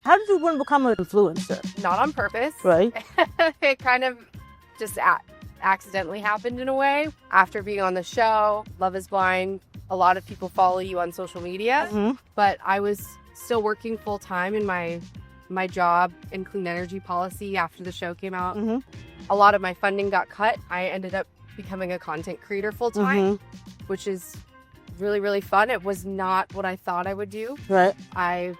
How did you want to become an influencer? Not on purpose. Right. It kind of just accidentally happened in a way. After being on the show, Love is Blind, a lot of people follow you on social media, but I was still working full time in my job in clean energy policy after the show came out. A lot of my funding got cut. I ended up becoming a content creator full time, which is really, really fun. It was not what I thought I would do. Right. I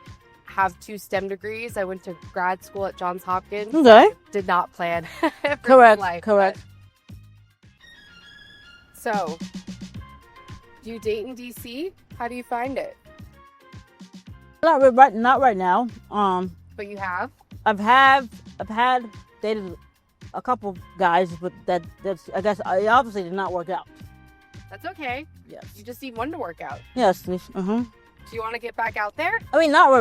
have 2 STEM degrees. I went to grad school at Johns Hopkins. Okay. Did not plan for Correct. life. Correct. So, do you date in DC? How do you find it? Not right now. But you have? I've had dated a couple guys, but that's I guess I obviously did not work out. That's okay. Yes. You just need one to work out. Yes. Do you want to get back out there? I mean, not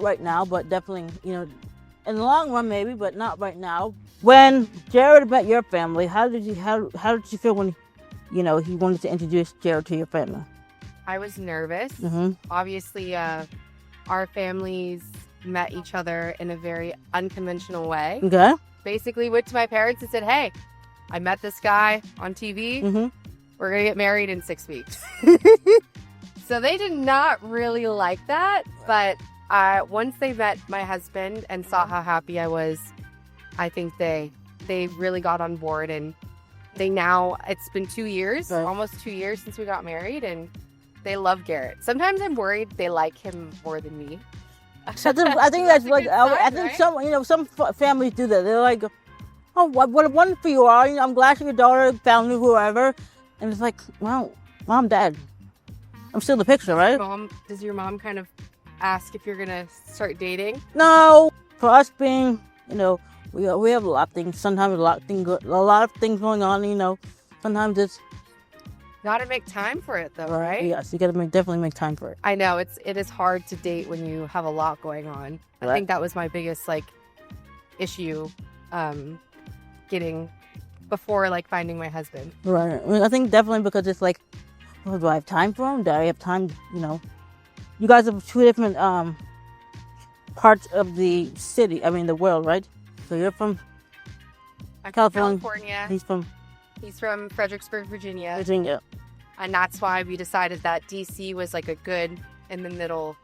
right now, but definitely, in the long run maybe, but not right now. When Jared met your family, how did you feel when, he wanted to introduce Jared to your family? I was nervous. Obviously, our families met each other in a very unconventional way. Okay. Basically went to my parents and said, hey, I met this guy on TV. We're going to get married in 6 weeks. So they did not really like that. But once they met my husband and saw how happy I was, I think they really got on board. And it's been 2 years, almost 2 years since we got married. And they love Garrett. Sometimes I'm worried they like him more than me. I think that's like sign, I think right? some families do that. They're like, oh, what a wonderful you are. I'm glad your daughter found you, whoever. And it's like, well, Mom, Dad, I'm still in the picture, right? Does your mom kind of ask if you're gonna start dating? No, for us being, we have a lot of things. Sometimes a lot of things going on. Sometimes it's. Gotta make time for it though, right? Yes, you gotta definitely make time for it. I know it is hard to date when you have a lot going on. Right. I think that was my biggest issue, getting before finding my husband. Right. I mean, I think definitely because it's like, oh, do I have time for him? Do I have time? You guys have 2 different parts of the city. I mean, the world, right? So you're from California. He's from Fredericksburg, Virginia. And that's why we decided that DC was a good in the middle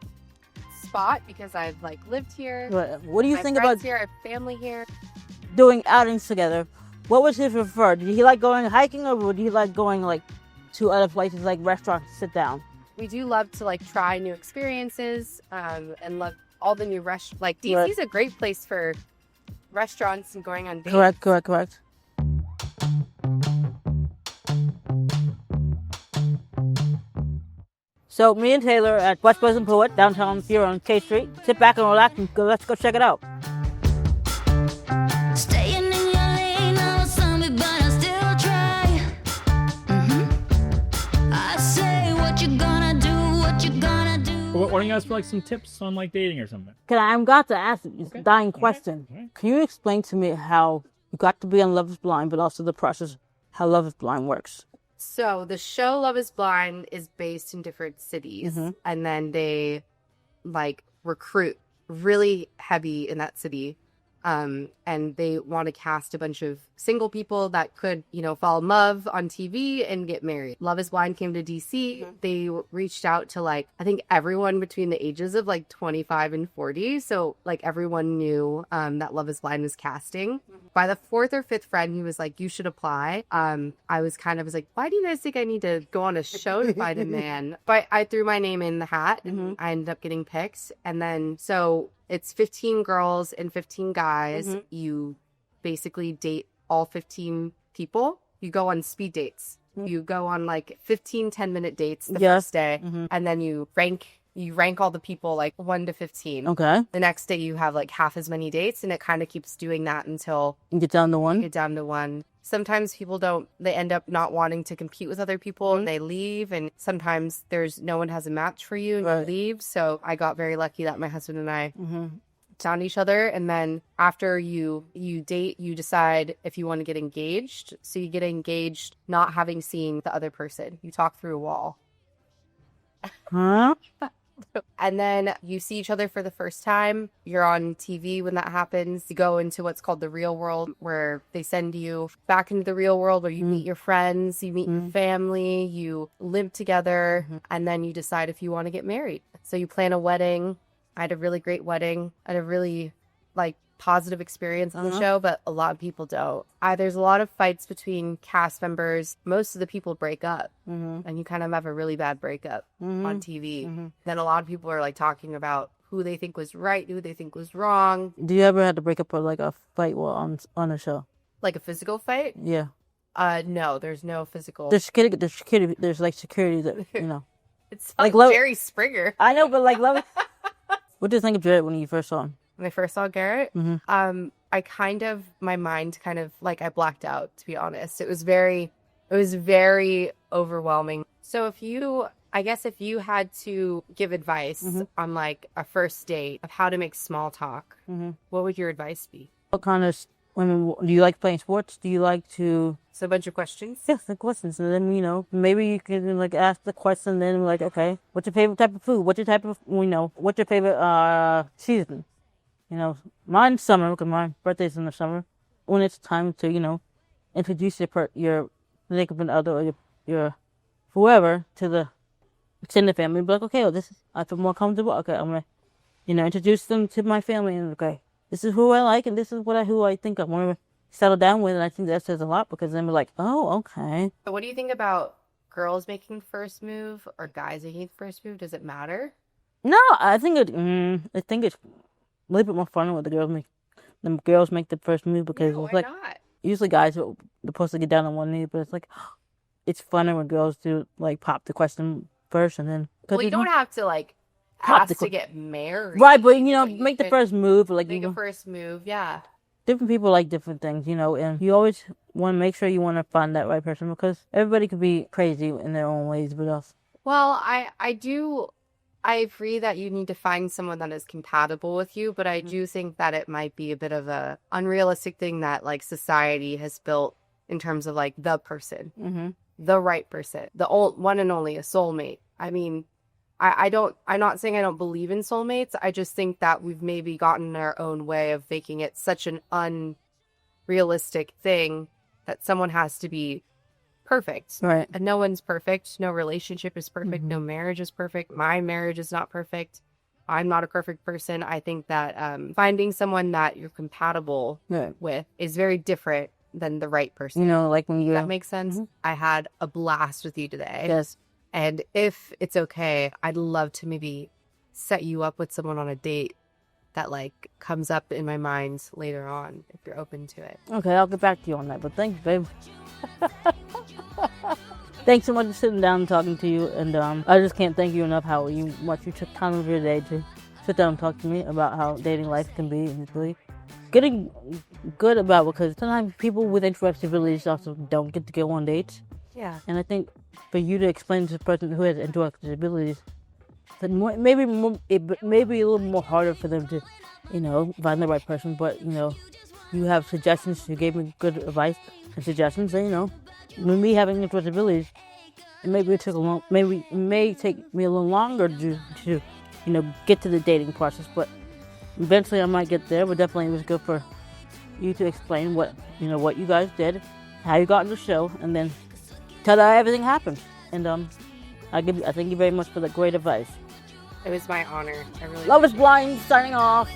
spot because I've lived here. Right. What do you think about here? I have family here. Doing outings together? What was his preferred? Did he like going hiking, or would he like going to other places like restaurants to sit down? We do love to try new experiences and love all the new DC is a great place for restaurants and going on dates. Correct. So me and Taylor at Busboys and Poets downtown here on K Street. Sit back and relax and let's go check it out. Staying in your lane, I'm a zombie, but I still try. I say what you gonna do. Why don't you ask for some tips on dating or something? I'm got to ask you this dying question. Okay. Can you explain to me how you got to be on Love is Blind, but also the process how Love is Blind works? So the show Love is Blind is based in different cities, and then they recruit really heavy in that city, and they want to cast a bunch of single people that could fall in love on TV and get married. Love is Blind came to DC. They reached out to I think everyone between the ages of 25 and 40, so everyone knew that Love is Blind was casting. By the 4th or 5th friend who was you should apply, I was why do you guys think I need to go on a show to find a man? But I threw my name in the hat and I ended up getting picked. And then so it's 15 girls and 15 guys. You basically date all 15 people. You go on speed dates. You go on 15 10-minute dates the first day, and then you rank all the people 1 to 15. Okay. The next day you have half as many dates, and it kind of keeps doing that until you get down to one. Sometimes people they end up not wanting to compete with other people and they leave, and sometimes no one has a match for you and you leave. So I got very lucky that my husband and I found each other, and then after you date, you decide if you want to get engaged. So you get engaged not having seen the other person. You talk through a wall. Huh? And then you see each other for the first time. You're on TV when that happens. You go into what's called the real world, where they send you back into the real world where you meet your friends, you meet your family, you live together, and then you decide if you want to get married. So you plan a wedding. I had a really great wedding. I had a really positive experience on the show, but a lot of people don't. There's a lot of fights between cast members. Most of the people break up, and you kind of have a really bad breakup on TV. Then a lot of people are talking about who they think was right, who they think was wrong. Do you ever have to break up for a fight while on a show? Like a physical fight? Yeah. No, there's no physical. There's security that It's like Jerry Springer. I know, but love. What did you think of Jared when you first saw him? When I first saw Garrett, my mind I blacked out, to be honest. It was very overwhelming. So if you had to give advice on a first date of how to make small talk, what would your advice be? What kind of women do you like playing sports? Do you like to? So a bunch of questions? Yes, the questions. And then, maybe you can ask the question, then okay, what's your favorite type of food? What's your type of, what's your favorite season? Mine's summer because my birthday's in the summer. When it's time to, introduce your significant other or your whoever to the extended family, be okay, I feel more comfortable. Okay, I'm gonna, introduce them to my family, and okay, this is who I like, and this is who I think I want to settle down with, and I think that says a lot because then we're like, oh, okay. So what do you think about girls making first move or guys making first move? Does it matter? No, I think it's a little bit more fun when the girls make the first move because why it's not? Usually guys are supposed to get down on one knee, but it's it's funner when girls do pop the question first and then. Well, you don't have to ask to get married, right? But make the first move, make a first move, yeah. Different people like different things, and you always want to make sure you want to find that right person because everybody could be crazy in their own ways, but else. Well, I agree that you need to find someone that is compatible with you, but I do think that it might be a bit of a unrealistic thing that society has built in terms of the person, the right person, the one and only, a soulmate. I mean, I'm not saying I don't believe in soulmates. I just think that we've maybe gotten in our own way of making it such an unrealistic thing that someone has to be perfect. Right. And no one's perfect. No relationship is perfect. No marriage is perfect. My marriage is not perfect. I'm not a perfect person. I think that finding someone that you're compatible with is very different than the right person. When you... Does that make sense? I had a blast with you today. Yes. And if it's okay, I'd love to maybe set you up with someone on a date that comes up in my mind later on, if you're open to it. Okay, I'll get back to you on that, but thanks, babe. Thanks so much for sitting down and talking to you, and I just can't thank you enough how much you took time of your day to sit down and talk to me about how dating life can be, and it's really getting good about it because sometimes people with intellectual disabilities also don't get to go on dates. Yeah. And I think for you to explain to the person who has intellectual disabilities, that it may be a little more harder for them to, find the right person. But you have suggestions. You gave me good advice and suggestions. And when me having intellectual disabilities, it may take me a little longer to get to the dating process. But eventually I might get there. But definitely it was good for you to explain what you guys did, how you got in the show, and then tell how everything happened. And I thank you very much for the great advice. It was my honor. I really Love is Blind, signing off.